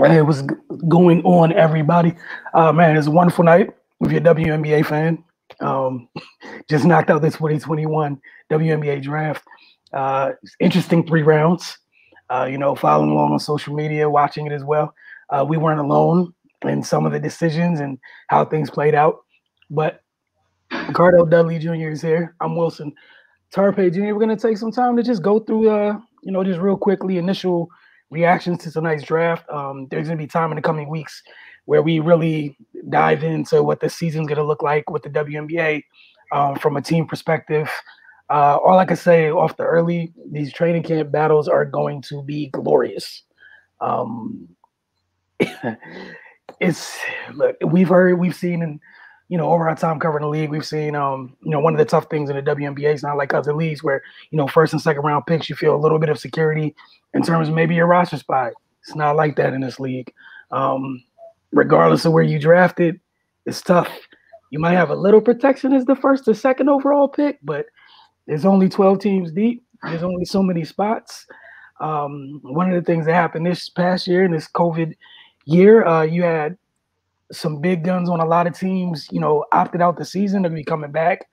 Hey, what's going on, everybody? Man, it's a wonderful night if you're a WNBA fan. Just knocked out the 2021 WNBA Draft. Interesting 3 rounds. Following along on social media, watching it as well. We weren't alone in some of the decisions and how things played out. But Ricardo Dudley Jr. is here. I'm Wilson Tarpe Jr. We're going to take some time to just go through, just real quickly, initial reactions to tonight's draft. There's going to be time in the coming weeks where we really dive into what the season's going to look like with the WNBA from a team perspective. All I can say off the early, these training camp battles are going to be glorious. We've seen in, over our time covering the league, we've seen, one of the tough things in the WNBA is not like other leagues where, first and second round picks, you feel a little bit of security in terms of maybe your roster spot. It's not like that in this league. Regardless of where you drafted, it's tough. You might have a little protection as the first or second overall pick, but there's only 12 teams deep. There's only so many spots. One of the things that happened this past year, in this COVID year, you had some big guns on a lot of teams, opted out the season to be coming back.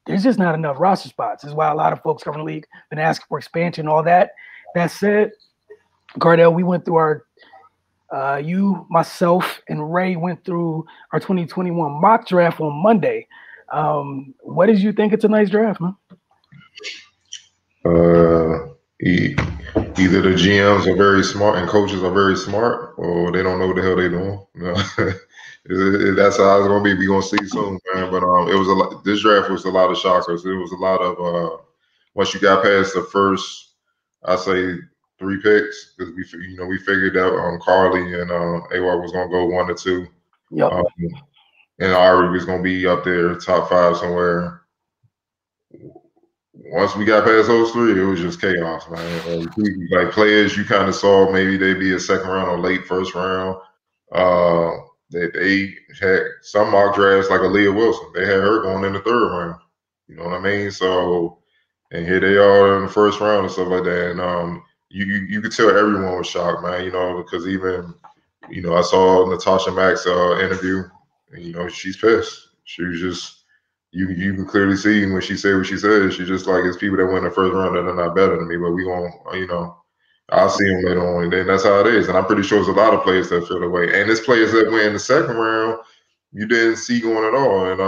There's just not enough roster spots. That's why a lot of folks covering the league been asking for expansion, all that. That said, Cardell, we went through you, myself, and Ray went through our 2021 mock draft on Monday. What did you think of tonight's draft, man? Either the GMs are very smart and coaches are very smart, or they don't know what the hell they're doing. That's how it's gonna be. We're gonna see soon, man. But it was a lot. This draft was a lot of shockers. It was a lot of once you got past the first, I say 3 picks, because we figured out Carly and AWA was gonna go 1 or 2. Yep. And Ari was gonna be up there, top 5 somewhere. Once we got past those 3, it was just chaos, man. Like players, you kind of saw maybe they'd be a second round or late first round. They had some mock drafts like Aaliyah Wilson. They had her going in the 3rd round. You know what I mean? So, and here they are in the 1st round and stuff like that. And you could tell everyone was shocked, man. Because even I saw Natasha Mack's interview, and she's pissed. She was just. You can clearly see when she said what she said. She's just like, it's people that win the 1st round that are not better than me, but we gonna, I'll see them later on. And then that's how it is. And I'm pretty sure there's a lot of players that feel the way. And there's players that win the 2nd round you didn't see going at all. And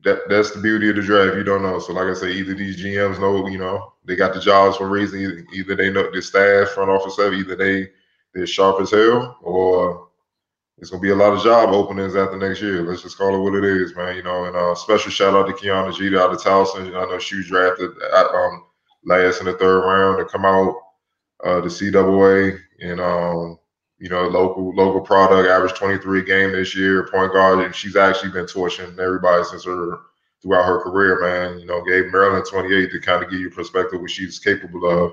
that's the beauty of the draft. You don't know. So like I say, either these GMs know, they got the jobs for a reason. Either they know the staff, front office, either they're sharp as hell, or it's gonna be a lot of job openings after next year. Let's just call it what it is, man. And special shout out to Keon and Dede out of Towson. I know she was drafted last in the 3rd round to come out the CAA, and local product, averaged 23 a game this year, point guard, and she's actually been torching everybody throughout her career, man. Gave Maryland 28 to kind of give you perspective what she's capable of.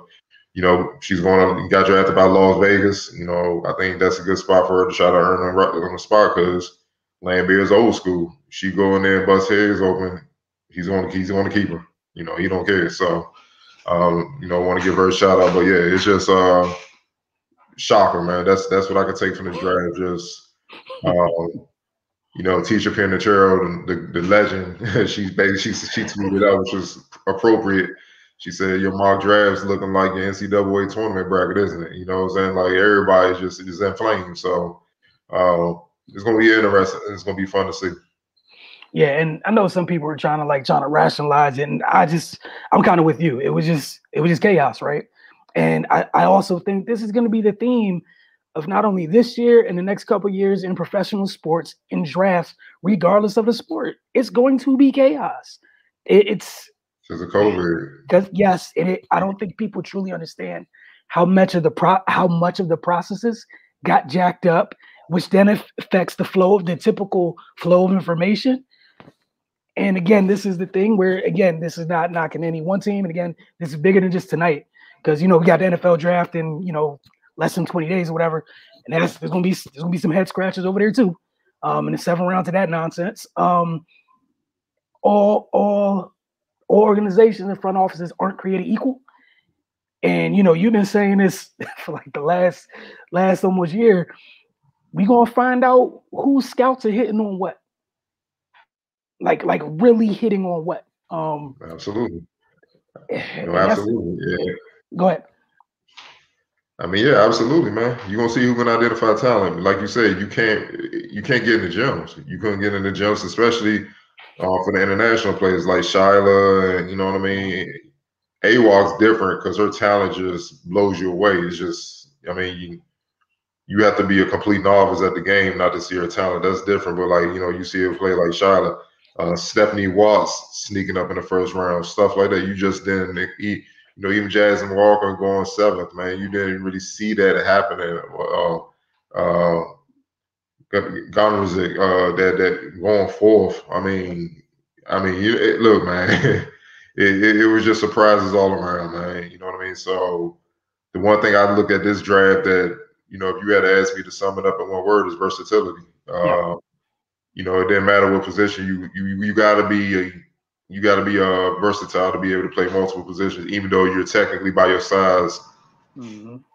She's got drafted by Las Vegas. I think that's a good spot for her to try to earn on the spot, because Lambeer is old school. She go in there and bust heads open. He's going to keep her. He don't care. So, want to give her a shout out. But yeah, it's just shocking, man. That's what I could take from this draft. Just Tisha Pinachero, the legend. she tweeted out, which was appropriate. She said, your mock draft's looking like your NCAA tournament bracket, isn't it? You know what I'm saying? Like, everybody's just in flames. So it's going to be interesting. It's going to be fun to see. Yeah, and I know some people are trying to rationalize it, and I'm kind of with you. It was just chaos, right? And I also think this is going to be the theme of not only this year and the next couple of years in professional sports, in drafts, regardless of the sport. It's going to be chaos. It's because of COVID. Because yes, I don't think people truly understand how much of the processes got jacked up, which then affects the typical flow of information. And again, this is the thing where, again, this is not knocking any one team. And again, this is bigger than just tonight, because we got the NFL draft in less than 20 days or whatever, and there's gonna be some head scratches over there too, in the 7th round to that nonsense. All organizations and front offices aren't created equal, And you've been saying this for like the last almost year. We gonna find out who scouts are hitting on what. Like really hitting on what. Absolutely. No, And absolutely. Yeah. Go ahead. I mean, yeah, absolutely, man. You're gonna see who can identify talent. Like you said, you can't get in the gyms. You couldn't get in the gyms, especially for the international players like Shyla, and you know what I mean. AWOC's different because her talent just blows you away. It's just, I mean, you have to be a complete novice at the game not to see her talent. That's different. But like, you see her play like Shyla, Stephanie Watts sneaking up in the first round, stuff like that. You just didn't eat. Even Jasmine Walker going 7th, man. You didn't really see that happening. Gonzick, that going 4th. I mean, look, man. It was just surprises all around, man. You know what I mean? So the one thing I look at this draft that, if you had to ask me to sum it up in one word, is versatility. Yeah. It didn't matter what position you gotta be versatile to be able to play multiple positions, even though you're technically by your size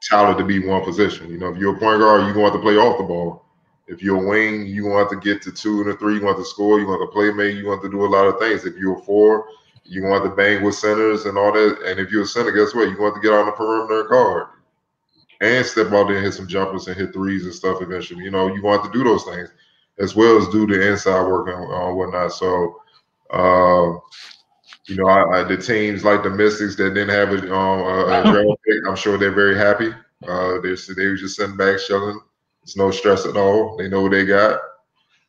talented to be one position. If you're a point guard, you're going to have to play off the ball. If you're a wing, you're going to have to get to 2 and 3. You're going to have to score. You're going to have to play make. You're going to have to do a lot of things. If you're a 4, you're going to have to bang with centers and all that. And if you're a center, guess what? You're going to have to get on the perimeter and guard and step out there and hit some jumpers and hit threes and stuff eventually. You're going to have to do those things as well as do the inside work and whatnot. So, the teams like the Mystics that didn't have a draft pick, I'm sure they're very happy. They were just sitting back, chilling. It's no stress at all. They know what they got.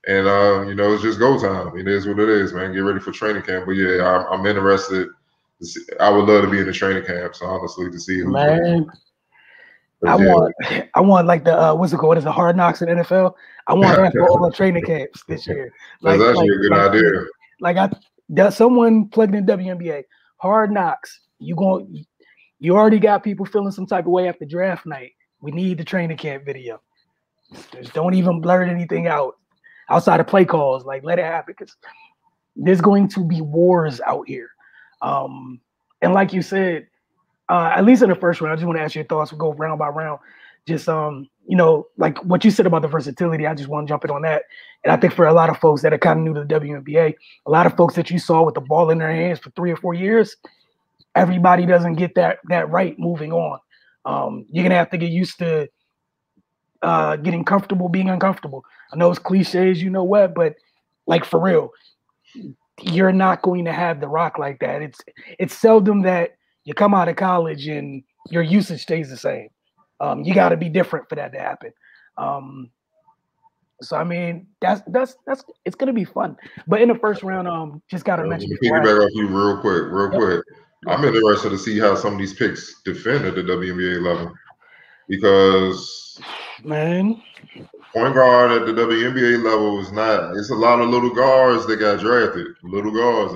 And, it's just go time. It is what it is, man. Get ready for training camp. But, yeah, I'm interested. I would love to be in the training camps, honestly, to see who's man. I want like the what's it called? What is it, Hard Knocks in NFL? I want that for all the training camps this year. That's actually a good idea. Like someone plugged in WNBA Hard Knocks. You already got people feeling some type of way after draft night. We need the training camp video. Just don't even blurt anything out outside of play calls. Like, let it happen, because there's going to be wars out here. And like you said, at least in the first round, I just want to ask your thoughts. We'll go round by round. Just, like what you said about the versatility, I just want to jump in on that. And I think for a lot of folks that are kind of new to the WNBA, a lot of folks that you saw with the ball in their hands for 3 or 4 years, everybody doesn't get that right moving on. You're going to have to get used to getting comfortable being uncomfortable. I know it's cliches, but like for real, you're not going to have the rock like that. It's seldom that you come out of college and your usage stays the same. You got to be different for that to happen. So I mean, that's it's gonna be fun. But in the first round, just gotta mention. Piggyback off you real quick. I'm interested to see how some of these picks defend at the WNBA level, because man, point guard at the WNBA level is not. It's a lot of little guards that got drafted. Little guards.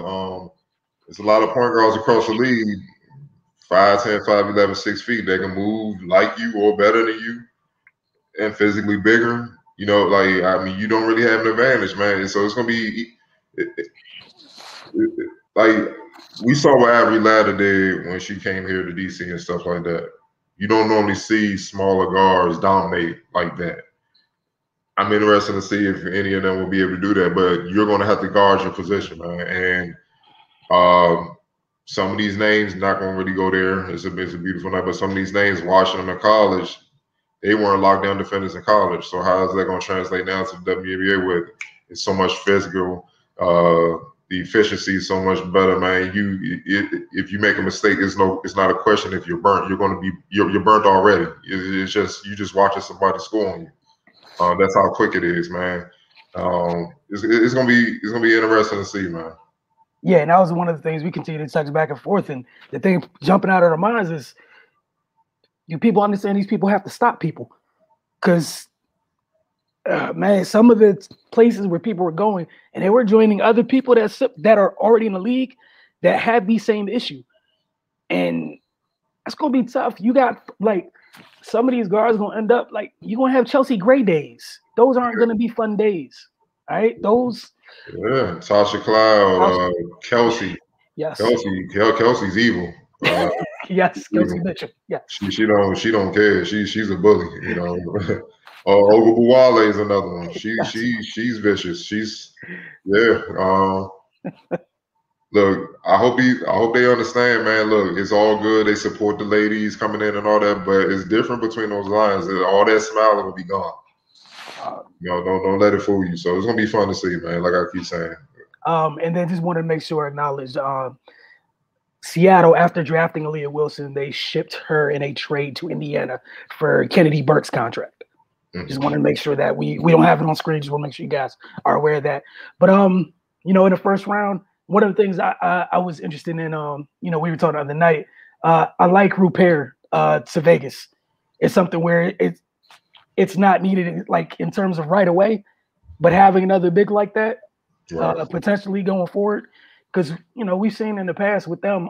It's a lot of point guards across the league. 5'10", 5'11", 6 feet. They can move like you or better than you, and physically bigger. You don't really have an advantage, man. So it's gonna be like we saw what Avery Ladder did when she came here to DC and stuff like that. You don't normally see smaller guards dominate like that. I'm interested to see if any of them will be able to do that, but you're gonna have to guard your position, man. And some of these names not going to really go there. It's a beautiful night, but some of these names, watching them in college, they weren't lockdown defenders in college. So how is that going to translate now to the WNBA with it's so much physical? The efficiency is so much better, man. If you make a mistake, it's not a question if you're burnt. You're burnt already. It's just you just watching somebody score on you. That's how quick it is, man. It's gonna be interesting to see, man. Yeah, and that was one of the things we continue to touch back and forth. And the thing jumping out of our minds is, you people understand these people have to stop people. Because, man, some of the places where people were going, and they were joining other people that are already in the league that have the same issue. And that's going to be tough. You got, like, some of these guards going to end up, like, you're going to have Chelsea Gray days. Those aren't going to be fun days. All right? Those... Yeah, Tasha Cloud, Kelsey. Yes. Kelsey's evil. Yes, Kelsey Mitchell. Yes. She don't care. She's a bully, you know. Ogubuwale is another one. She's vicious. Look, I hope they understand, man. Look, it's all good. They support the ladies coming in and all that, but it's different between those lines. All that smiling will be gone. You know, don't let it fool you. So it's gonna be fun to see, man. Like I keep saying. And then just wanted to make sure I acknowledge Seattle, after drafting Aaliyah Wilson, they shipped her in a trade to Indiana for Kennedy Burke's contract. Just wanted to make sure that we don't have it on screen. Just want to make sure you guys are aware of that. But you know, in the first round, one of the things I was interested in, you know, we were talking the other night. I like Rupert to Vegas. It's something where it's not needed like in terms of right away, but having another big like that, potentially going forward, because you know we've seen in the past with them,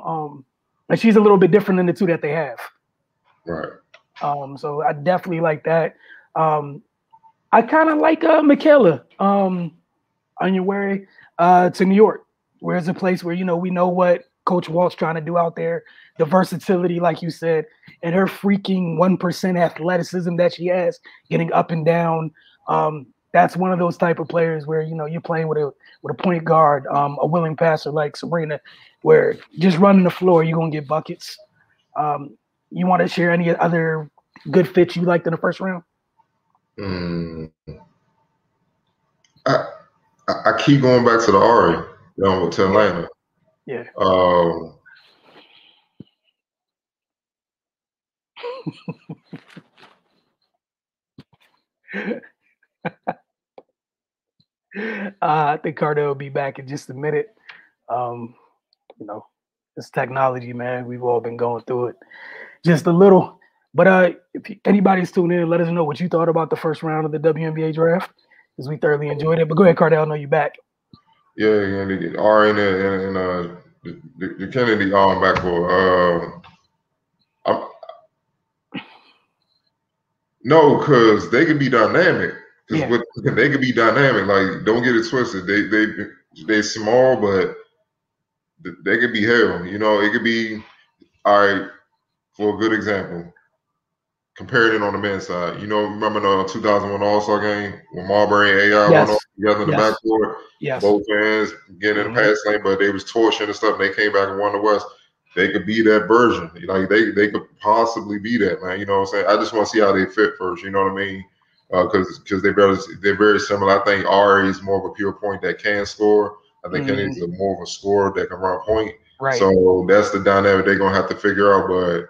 and she's a little bit different than the two that they have. Right. So I definitely like that. I kind of like Michaela Onyenwere to New York, where it's a place where, you know, we know what Coach Walt's trying to do out there, the versatility, like you said, and her freaking 1% athleticism that she has, getting up and down. That's one of those type of players where, you know, you're playing with a point guard, a willing passer like Sabrina, where just running the floor, you're gonna get buckets. You want to share any other good fits you liked in the first round? I keep going back to the Ari, you know, to Atlanta. Yeah. I think Cardell will be back in just a minute. You know, it's technology, man. We've all been going through it just a little. But if anybody's tuning in, let us know what you thought about the first round of the WNBA draft, because we thoroughly enjoyed it. But go ahead, Cardell, I know you're back. Yeah, the Ari and the Kennedy backcourt. No, because they could be dynamic. Because they could be dynamic. Like, don't get it twisted. They small, but they could be hell. You know, it could be all right. For a good example, compared it on the men's side. You know, remember the 2001 All-Star game when Marbury and AI went off together in the backcourt? Yes. Both fans getting in the pass lane, but they was torching and stuff, and they came back and won the West. They could be that version. Like, they could possibly be that, man. You know what I'm saying? I just want to see how they fit first. You know what I mean? Because they're very similar. I think Ari is more of a pure point that can score. I think Kennedy's more of a scorer that can run point. Right. So that's the dynamic they're gonna have to figure out. But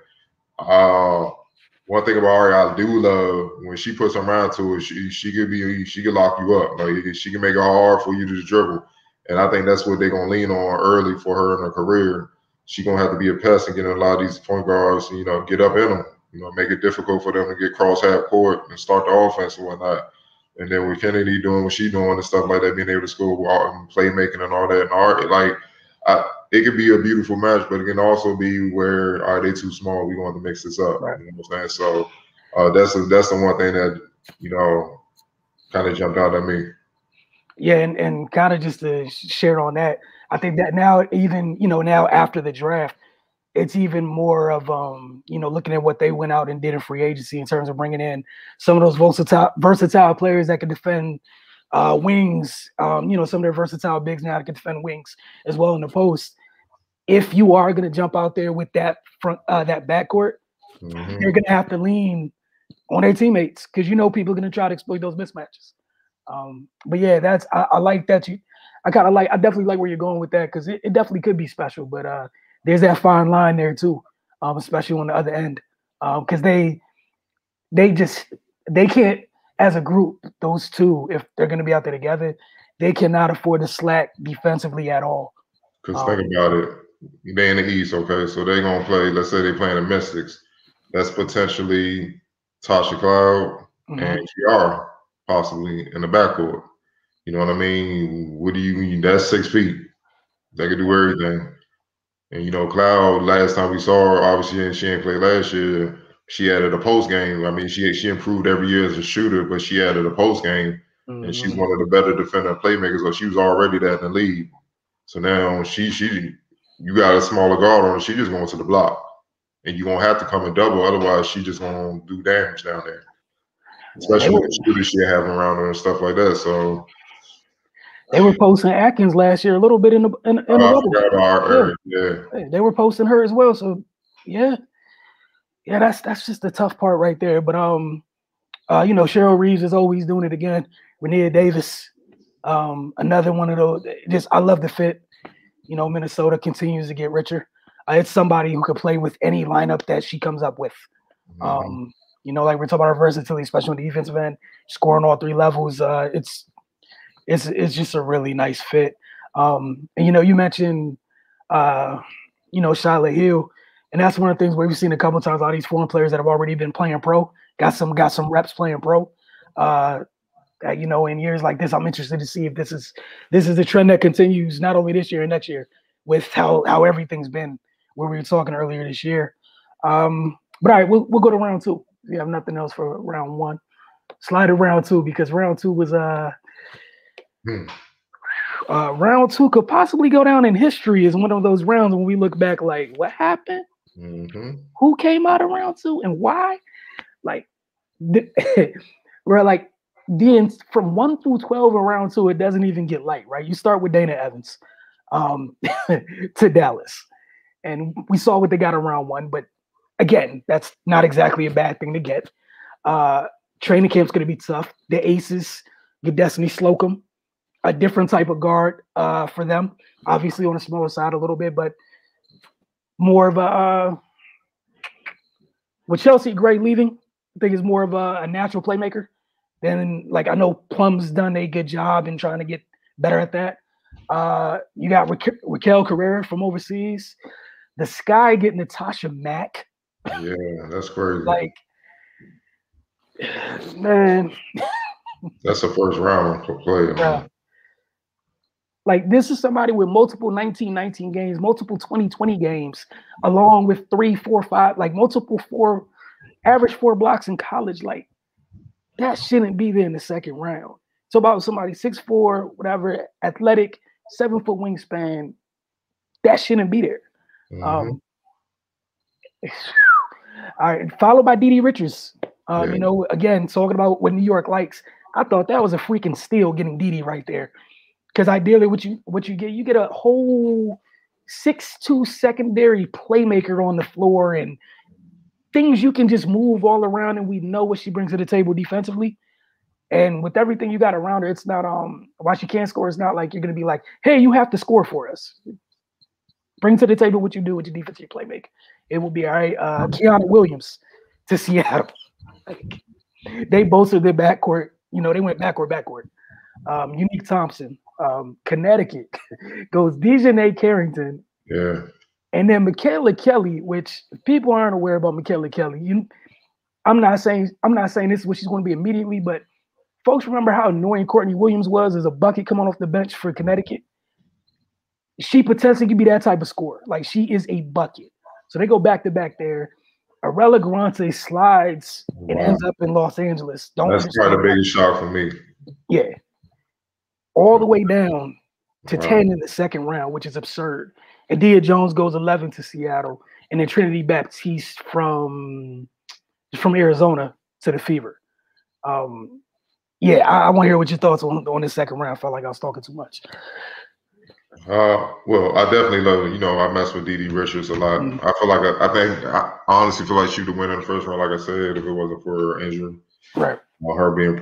one thing about Ari I do love, when she puts her mind to it, she could lock you up. Like, she can make it hard for you to dribble. And I think that's what they're gonna lean on early for her in her career. She's gonna have to be a pest and get in a lot of these point guards, you know, get up in them, you know, make it difficult for them to get cross half court and start the offense and whatnot. And then with Kennedy doing what she's doing and stuff like that, being able to score playmaking and all that, and Art, like, it could be a beautiful match, but it can also be where, all right, they too small. We're going to mix this up. Right. You know what I'm saying? So that's the one thing that, you know, kind of jumped out at me. Yeah, and kind of just to share on that, I think that now, even, you know, now after the draft, it's even more of, you know, looking at what they went out and did in free agency in terms of bringing in some of those versatile players that can defend wings, you know, some of their versatile bigs now that can defend wings as well in the post. If you are going to jump out there with that that backcourt, you're going to have to lean on their teammates, because, you know, people are going to try to exploit those mismatches. But yeah, I like that. I definitely like where you're going with that, because it definitely could be special. But there's that fine line there too, especially on the other end, because they can't, as a group, those two, if they're going to be out there together, they cannot afford to slack defensively at all. Because think about it, they in the East, okay? So they're going to play, let's say they're playing the Mystics. That's potentially Tasha Cloud and Kiara possibly in the backcourt. You know what I mean? That's 6 feet. They could do everything. And, you know, Cloud, last time we saw her, obviously she didn't play last year. She added a post game. I mean, she improved every year as a shooter, but she added a post game, and she's one of the better defender playmakers. So she was already that in the league. So now she you got a smaller guard on her, she just going to the block. And you're going to have to come and double. Otherwise, she just going to do damage down there. Especially with the shooters she having around her and stuff like that. So they were posting Atkins last year a little bit in the I forgot about her. Yeah. They were posting her as well. So yeah, that's just the tough part right there. But you know, Cheryl Reeves is always doing it again. Renea Davis, another one of those. Just I love the fit. You know, Minnesota continues to get richer. It's somebody who could play with any lineup that she comes up with. You know, like we're talking about her versatility, especially on the defensive end, scoring all three levels. It's just a really nice fit. And you know, you mentioned you know, Shyla Hill, and that's one of the things where we've seen a couple of times a lot of these foreign players that have already been playing pro, got some reps playing pro. You know, in years like this, I'm interested to see if this is a trend that continues not only this year and next year, with how everything's been where we were talking earlier this year. But all right, we'll go to round two. We have nothing else for round one. Slide to round two because round two was round two could possibly go down in history as one of those rounds when we look back like what happened, who came out of round two, and why. Like we're like from 1 through 12 in round two, it doesn't even get light, right? You start with Dana Evans to Dallas, and we saw what they got in round one, but again, that's not exactly a bad thing to get. Training camp's going to be tough. The Aces get Destiny Slocum, a different type of guard for them. Obviously on the smaller side a little bit, but more of a with Chelsea Gray leaving, I think is more of a natural playmaker. Then, like, I know Plum's done a good job in trying to get better at that. You got Raquel Carrera from overseas. The Sky getting Natasha Mack. Yeah, that's crazy. Like, man. That's a first round player. Yeah. Like, this is somebody with multiple 19-19 games, multiple 20-20 games, along with 3, 4, 5, like multiple average 4 blocks in college. Like, that shouldn't be there in the second round. So about somebody 6'4", whatever, athletic, 7-foot wingspan, that shouldn't be there. All right, followed by Dede Richards. You know, again, talking about what New York likes. I thought that was a freaking steal getting Dede right there. Because ideally what you get a whole 6'2" secondary playmaker on the floor and things you can just move all around, and we know what she brings to the table defensively. And with everything you got around her, it's not why she can't score. It's not like you're gonna be like, hey, you have to score for us. Bring to the table what you do with your defensive playmaker. It will be all right. Keon Williams to Seattle. They bolstered their backcourt. You know, they went backward. Unique Thompson, Connecticut goes Dejanay Carrington. Yeah. And then Michaela Kelly, which people aren't aware about Michaela Kelly. I'm not saying this is what she's going to be immediately, but folks remember how annoying Courtney Williams was as a bucket coming off the bench for Connecticut. She potentially could be that type of scorer. Like, she is a bucket. So they go back to back there. Arella Garante slides and ends up in Los Angeles. That's probably the biggest shock for me. Yeah. All the way down to 10 in the second round, which is absurd. And Dia Jones goes 11 to Seattle. And then Trinity Baptiste from Arizona to the Fever. I want to hear what your thoughts on this second round. I felt like I was talking too much. Well, I definitely love it. You know, I mess with Dede Richards a lot. I feel like I honestly feel like she would win in the first round, like I said, if it wasn't for her injury. Right. Her being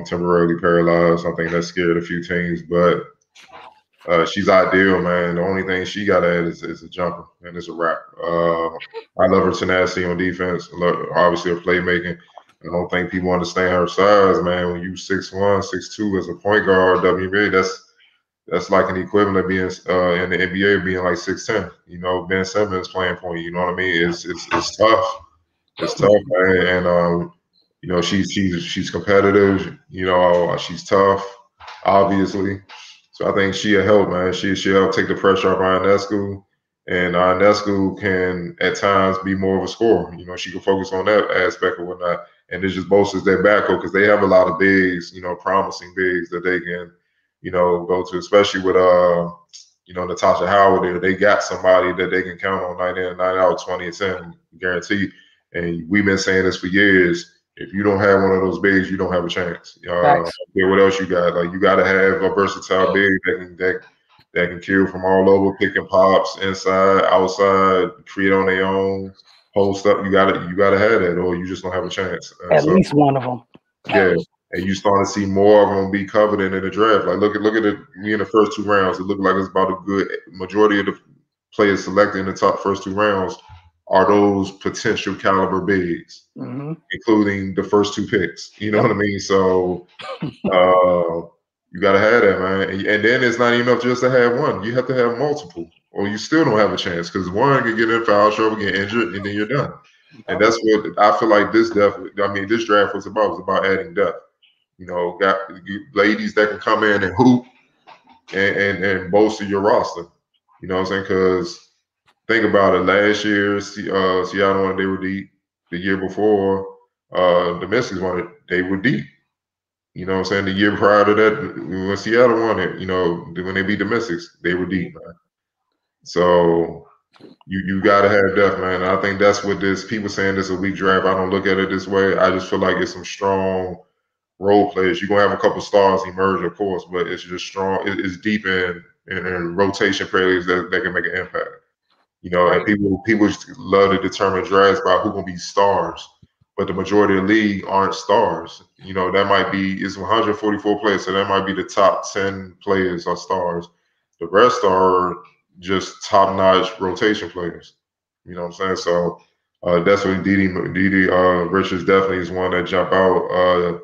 temporarily paralyzed. I think that scared a few teams, but she's ideal, man. The only thing she got at is a jumper, and it's a wrap. I love her tenacity on defense. Obviously, her playmaking. I don't think people understand her size, man. When you 6'1", 6'2" as a point guard, WNBA, that's like an equivalent of being in the NBA being like 6'10". You know, Ben Simmons playing point. You know what I mean? It's tough. It's tough, man. And you know, she's competitive. You know, she's tough, obviously. So I think she'll help, man. She'll help take the pressure off Ionescu. And Ionescu can, at times, be more of a scorer. You know, she can focus on that aspect or whatnot. And it just bolsters their backcourt because they have a lot of bigs, you know, promising bigs that they can, you know, go to, especially with Natasha Howard there. They got somebody that they can count on night in, night out, 20 and 10, guaranteed. And we've been saying this for years. If you don't have one of those bigs, you don't have a chance. What else you got? Like, you got to have a versatile big that can kill from all over, picking pops, inside, outside, create on their own, post up. You gotta have that, or you just don't have a chance. At least one of them. Yeah. And you start to see more of them be coveted in the draft. Like, look at it. We in the first 2 rounds. It looked like it's about a good majority of the players selected in the top first 2 rounds are those potential caliber bigs, including the first 2 picks. You know what I mean? So you got to have that, man. And then it's not enough just to have one. You have to have multiple, or you still don't have a chance, because one can get in foul trouble, get injured, and then you're done. And that's what I feel like this draft was about. It was about adding depth. Got ladies that can come in and hoop and bolster your roster. You know what I'm saying? Because think about it. Last year, Seattle won, they were deep. The year before, the Mystics won it, they were deep. You know what I'm saying? The year prior to that, when Seattle won it, when they beat the Mystics, they were deep, man. So you got to have depth, man. And I think that's what people saying this is a weak draft. I don't look at it this way. I just feel like it's some strong role players. You're going to have a couple stars emerge, of course, but it's just strong. It's deep in rotation players that can make an impact. And people love to determine drafts by who going to be stars, but the majority of the league aren't stars. That might be, it's 144 players, so that might be the top 10 players are stars. The rest are just top-notch rotation players. You know what I'm saying? So that's what Dede Richards definitely is one that jump out.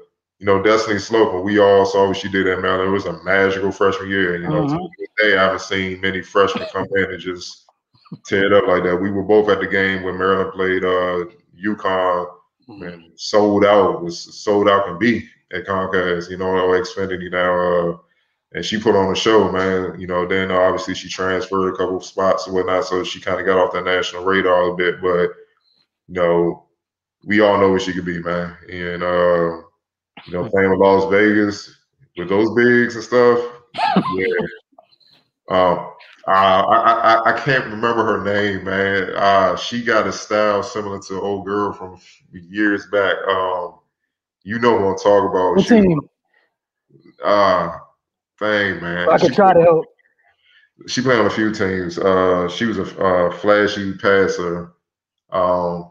Destiny Slocum, we all saw what she did at Maryland. It was a magical freshman year. To this day, I haven't seen many freshmen come in and just tear it up like that. We were both at the game when Maryland played UConn, and sold out can be at Comcast, or Xfinity now. And she put on a show, man. Then obviously she transferred a couple of spots and whatnot, so she kind of got off the national radar a bit. But we all know what she could be, man. And playing with Las Vegas with those bigs and stuff, yeah. I can't remember her name, man. She got a style similar to an old girl from years back. You know who I'm talking about. What team? Thing, man. I can try to help. She played on a few teams. She was a flashy passer. I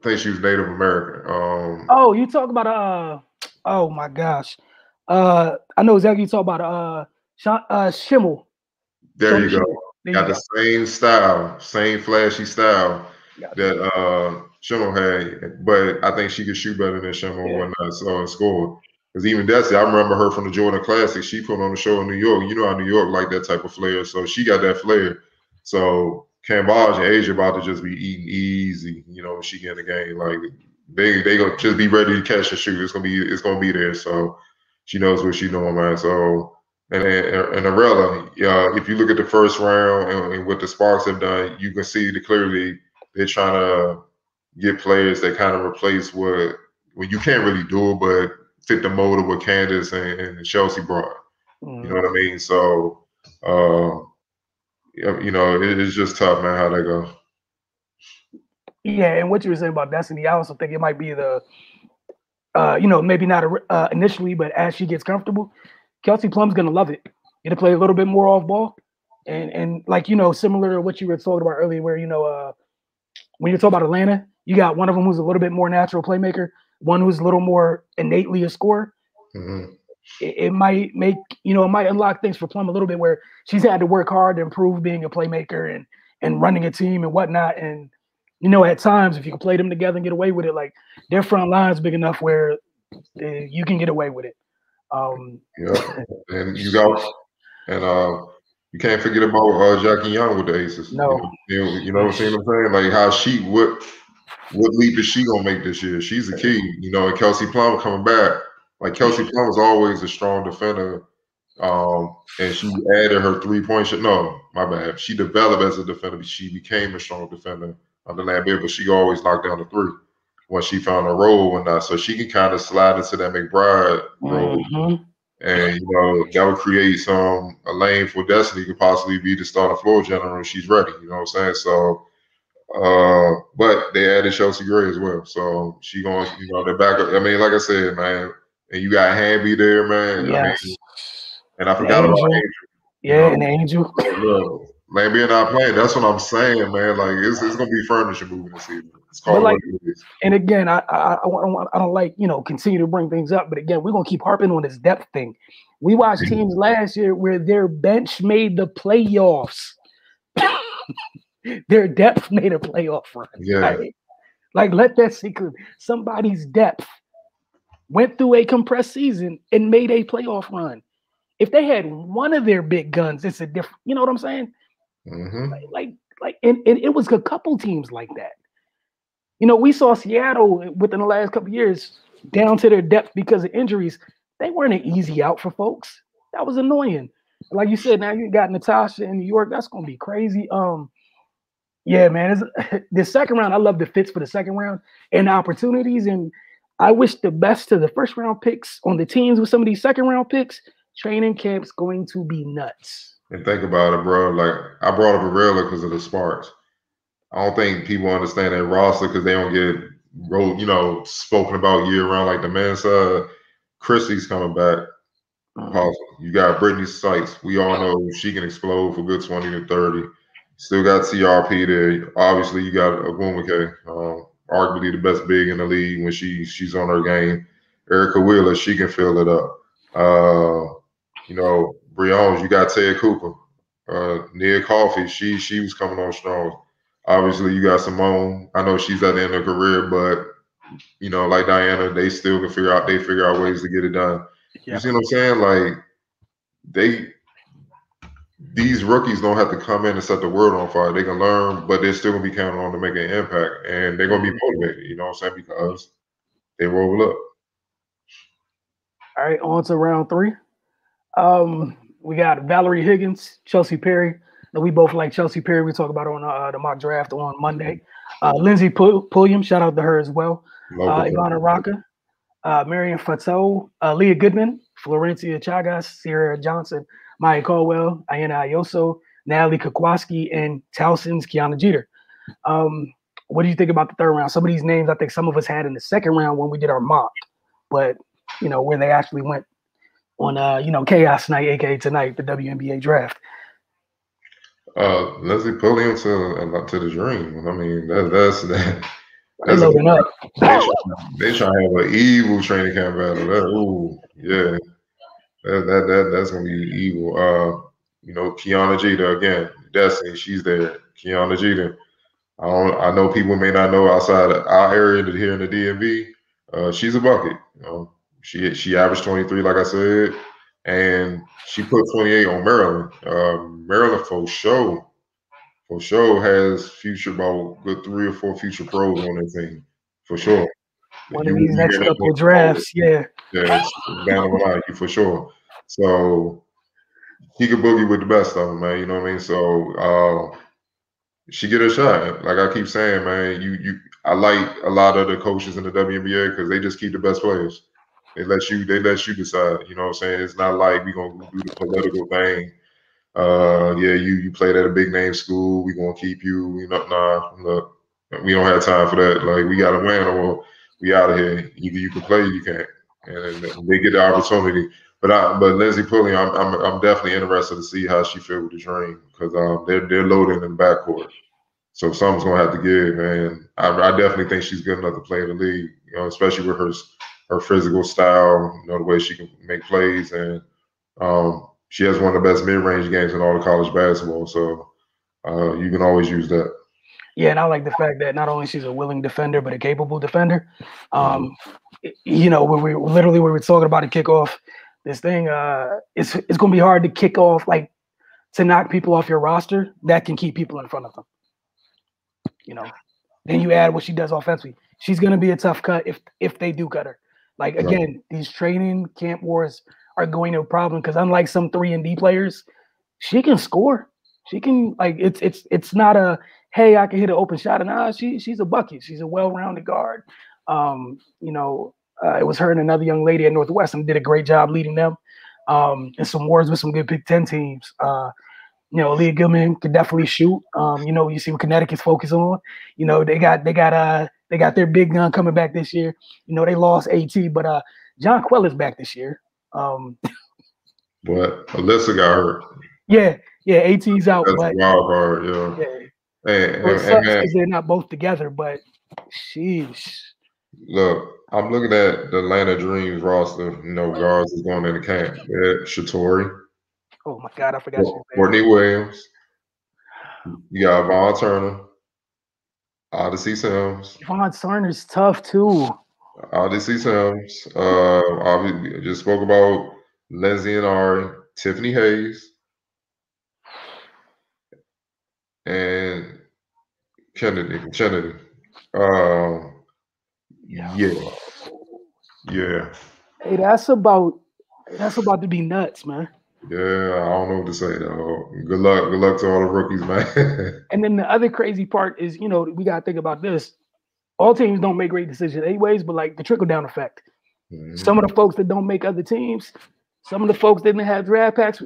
think she was Native American. You talk about oh my gosh. I know exactly you talk about Schimmel. There you go. Got the same style, same flashy style that Schimmel had, but I think she could shoot better than Schimmel and whatnot, and score. Because even Desi, I remember her from the Jordan Classic. She put on a show in New York. You know how New York like that type of flair, so she got that flair. So Cambodge and Asia about to just be eating easy. When she get in the game, like they gonna just be ready to catch and shoot. It's gonna be there. So she knows what she's doing, man. So and Arella, if you look at the first round and what the Sparks have done, you can see that clearly they're trying to get players that kind of replace what you can't really do it, but fit the mold of what Candace and Chelsea brought. You know what I mean? So, it's just tough, man, how they go. Yeah, and what you were saying about Destiny, I also think it might be the, maybe not initially, but as she gets comfortable, Kelsey Plum's going to love it. Get to play a little bit more off ball. And like, similar to what you were talking about earlier, where, when you talk about Atlanta, you got one of them who's a little bit more natural playmaker, one who's a little more innately a scorer. It might make, it might unlock things for Plum a little bit, where she's had to work hard to improve being a playmaker and running a team and whatnot. And, at times, if you can play them together and get away with it, like their front line's big enough where you can get away with it. And you can't forget about Jackie Young with the Aces. No. You know what I'm saying? Like how what leap is she gonna make this year? She's the key, and Kelsey Plum coming back. Like Kelsey Plum was always a strong defender. And she added her 3-point shot. No, my bad. She developed as a defender. She became a strong defender under Lambert, but she always knocked down the 3 once she found a role and not. So she can kind of slide into that McBride role. And that would create a lane for Destiny to possibly be the starting floor general if she's ready. You know what I'm saying? So, but they added Chelsea Gray as well. So she going, they're back. I mean, like I said, man, and you got Hamby there, man. Yes. I mean, and I The forgot about Angel. Angel. Yeah, and the Angel. Look, man, being not playing, that's what I'm saying, man. Like it's gonna be furniture moving this season. It's called But what it is. and again, I don't like continue to bring things up, but again, we're gonna keep harping on this depth thing. We watched teams last year where their bench made the playoffs. Their depth made a playoff run. Yeah. Right? Like let that secret. Somebody's depth went through a compressed season and made a playoff run. If they had one of their big guns, it's a different. You know what I'm saying? Mm-hmm. And it was a couple teams like that. We saw Seattle within the last couple of years down to their depth because of injuries. They weren't an easy out for folks. That was annoying. Like you said, now you got Natasha in New York. That's gonna be crazy. Yeah, man. The second round, I love the fits for the second round and the opportunities. And I wish the best to the first round picks on the teams with some of these second round picks. Training camp's going to be nuts. And think about it, bro. Like I brought up Arella because of the Sparks. I don't think people understand that roster because they don't get spoken about year round like the men's side. Christie's coming back. You got Brittany Sykes. We all know she can explode for good 20 to 30. Still got TRP there. Obviously, you got Agumake, arguably the best big in the league when she's on her game. Erica Wheeler, she can fill it up. Briones, you got Ted Cooper. Nia Coffey, she was coming on strong. Obviously, you got Simone. I know she's at the end of her career, but like Diana, they still can figure out ways to get it done. Yeah. You see what I'm saying? Like these rookies don't have to come in and set the world on fire. They can learn, but they're still gonna be counted on to make an impact, and they're gonna be motivated. You know what I'm saying? Because they roll up. All right, on to round 3. We got Valerie Higgins, Chelsea Perry. And we both like Chelsea Perry. We talked about her on the mock draft on Monday. Lindsay Pulliam, shout out to her as well. Ivana Rocca, Marion Fatou, Leah Goodman, Florencia Chagas, Sierra Johnson, Maya Caldwell, Ayana Ayoso, Natalie Kukwaski, and Towson's Kiana Jeter. What do you think about the third round? Some of these names I think some of us had in the second round when we did our mock, but where they actually went on Chaos Night, aka tonight, the WNBA Draft. Lindsay Pulliam to the dream. I mean, that's loading up. They try to have an evil training camp battle. That's gonna be evil. Kiana Jeter again. Destiny, she's there. Kiana Jeter. I know people may not know outside of our area here in the DMV. She's a bucket. She averaged 23, like I said, and she put 28 on Maryland. Maryland for sure has about good 3 or 4 future pros on their team for sure. One of these next couple drafts, yeah, down the line, for sure. So she could boogie with the best of them, man. You know what I mean? So she get a shot. Like I keep saying, man, I like a lot of the coaches in the WNBA because they just keep the best players. They let you decide. You know what I'm saying? It's not like we're gonna do the political thing. You played at a big name school. We're gonna keep you. Look, we don't have time for that. Like we gotta win or we out of here. Either you can play, or you can't. And they get the opportunity. But Lindsay Pulliam, I'm definitely interested to see how she feels with the dream because they're loading in the backcourt. So something's gonna have to give, and I definitely think she's good enough to play in the league. Especially with her physical style, the way she can make plays, and she has one of the best mid-range games in all of college basketball. So you can always use that. Yeah, and I like the fact that not only she's a willing defender, but a capable defender. When we were talking about a kickoff, this thing, it's going to be hard to kick off, like to knock people off your roster that can keep people in front of them. Then you add what she does offensively. She's going to be a tough cut if they do cut her. Like again, these training camp wars are going to be a problem because unlike some 3-and-D players, she can score. She can it's not a hey, I can hit an open shot, and she's a bucket. She's a well-rounded guard. It was her and another young lady at Northwestern did a great job leading them. and some wars with some good Big Ten teams. Aaliyah Gilman could definitely shoot. You see what Connecticut's focus on. They got their big gun coming back this year. They lost AT, but John Queller's back this year. But Alyssa got hurt. Yeah, AT's out. That's but a wild card, yeah. It sucks because they're not both together, but sheesh. Look, I'm looking at the Atlanta Dreams roster. Guards is going into camp. Shatori. Oh my God, I forgot. Courtney Williams. You got Vaughn Turner. Odyssey Sims. Vaughn Turner's tough too. Odyssey Sims. Obviously, just spoke about Lindsay and Ari, Tiffany Hayes, and Kennedy. Yeah. Hey, that's about to be nuts, man. Yeah, I don't know what to say though. Good luck to all the rookies, man. And then the other crazy part is, we gotta think about this. All teams don't make great decisions anyways, but like the trickle down effect. Mm-hmm. Some of the folks that don't make other teams, some of the folks that didn't have draft picks,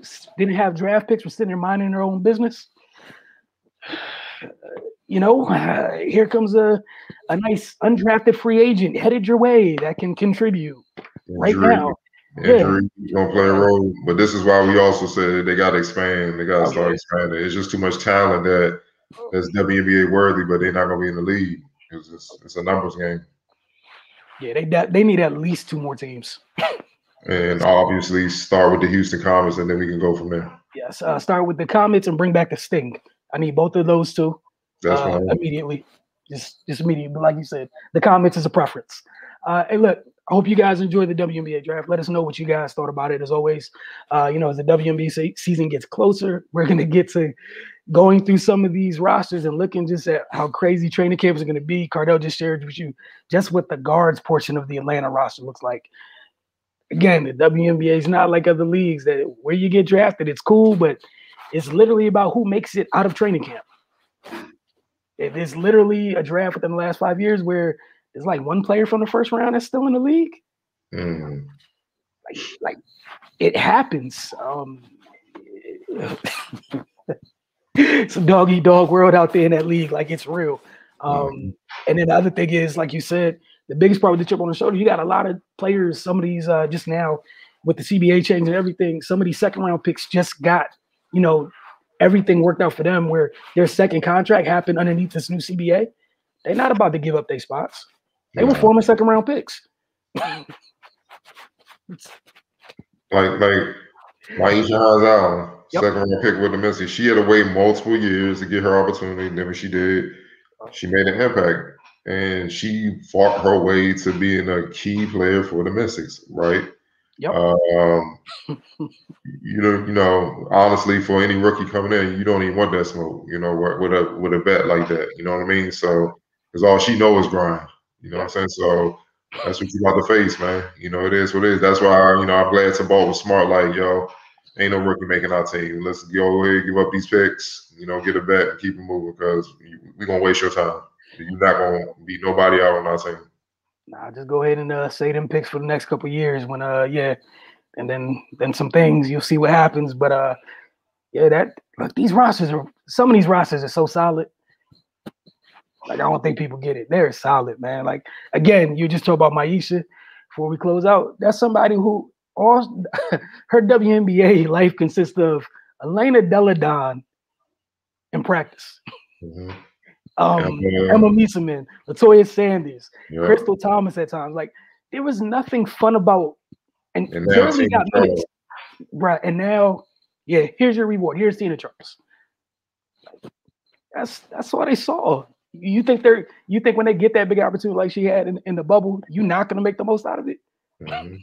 were sitting there minding their own business. Here comes a nice undrafted free agent headed your way that can contribute right now. Injury gonna play a role, but this is why we also said they got to expand. They got to start expanding. It's just too much talent that's WNBA worthy, but they're not gonna be in the league. It's a numbers game. Yeah, they need at least 2 more teams. And obviously start with the Houston Comets, and then we can go from there. Yes, start with the Comets and bring back the Sting. I need both of those two immediately. Just immediately. But like you said, the Comets is a preference. Hey, look, I hope you guys enjoyed the WNBA draft. Let us know what you guys thought about it. As always, as the WNBA season gets closer, we're going to get to going through some of these rosters and looking just at how crazy training camps are going to be. Cardell just shared with you just what the guards portion of the Atlanta roster looks like. Again, the WNBA is not like other leagues that where you get drafted, it's cool, but it's literally about who makes it out of training camp. It is literally a draft within the last 5 years where there's like one player from the first round that's still in the league. Mm. Like it happens. It's a dog-eat-dog world out there in that league. Like it's real. And then the other thing is, like you said, the biggest part with the chip on the shoulder, you got a lot of players, some of these just now with the CBA change and everything, some of these second-round picks just got, everything worked out for them where their second contract happened underneath this new CBA. They're not about to give up their spots. They were former second-round picks. like Maisha Hazal, second-round pick with the Memphis. She had to wait multiple years to get her opportunity. And then when she did, she made an impact. And she fought her way to being a key player for the Mystics, right? Yep. Honestly, for any rookie coming in, you don't even want that smoke, with a bet like that. You know what I mean? So, because all she knows is grind. You know what I'm saying? So that's what you got to face, man. It is what it is. That's why, I'm glad Tabal was smart. Like, ain't no rookie making our team. Let's go ahead, give up these picks, get a bet and keep it moving because we're going to waste your time. You're not going to beat nobody out on our team. Nah, just go ahead and say them picks for the next couple of years when, and then some things, you'll see what happens. But, some of these rosters are so solid. Like, I don't think people get it. They're solid, man. Like, again, you just talk about Maisha before we close out. That's somebody who her WNBA life consists of Elena Deladon in practice. Mm-hmm. Emma Meeseman, Latoya Sanders, Crystal Thomas at times. Like, there was nothing fun about and barely got minutes. Right. And now, here's your reward. Here's Tina Charles. That's what they saw. You think when they get that big opportunity like she had in the bubble, you're not gonna make the most out of it? Mm-hmm.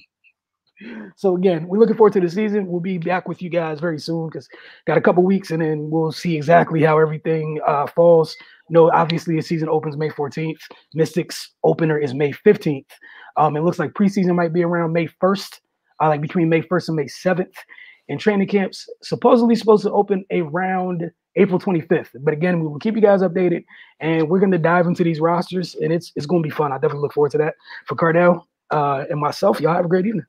So again, we're looking forward to the season. We'll be back with you guys very soon because got a couple weeks and then we'll see exactly how everything falls. Obviously the season opens May 14th. Mystics opener is May 15th. It looks like preseason might be around May 1st, like between May 1st and May 7th. And training camps supposedly supposed to open around April 25th. But again, we will keep you guys updated and we're going to dive into these rosters and it's going to be fun. I definitely look forward to that. For Cardell and myself, y'all have a great evening.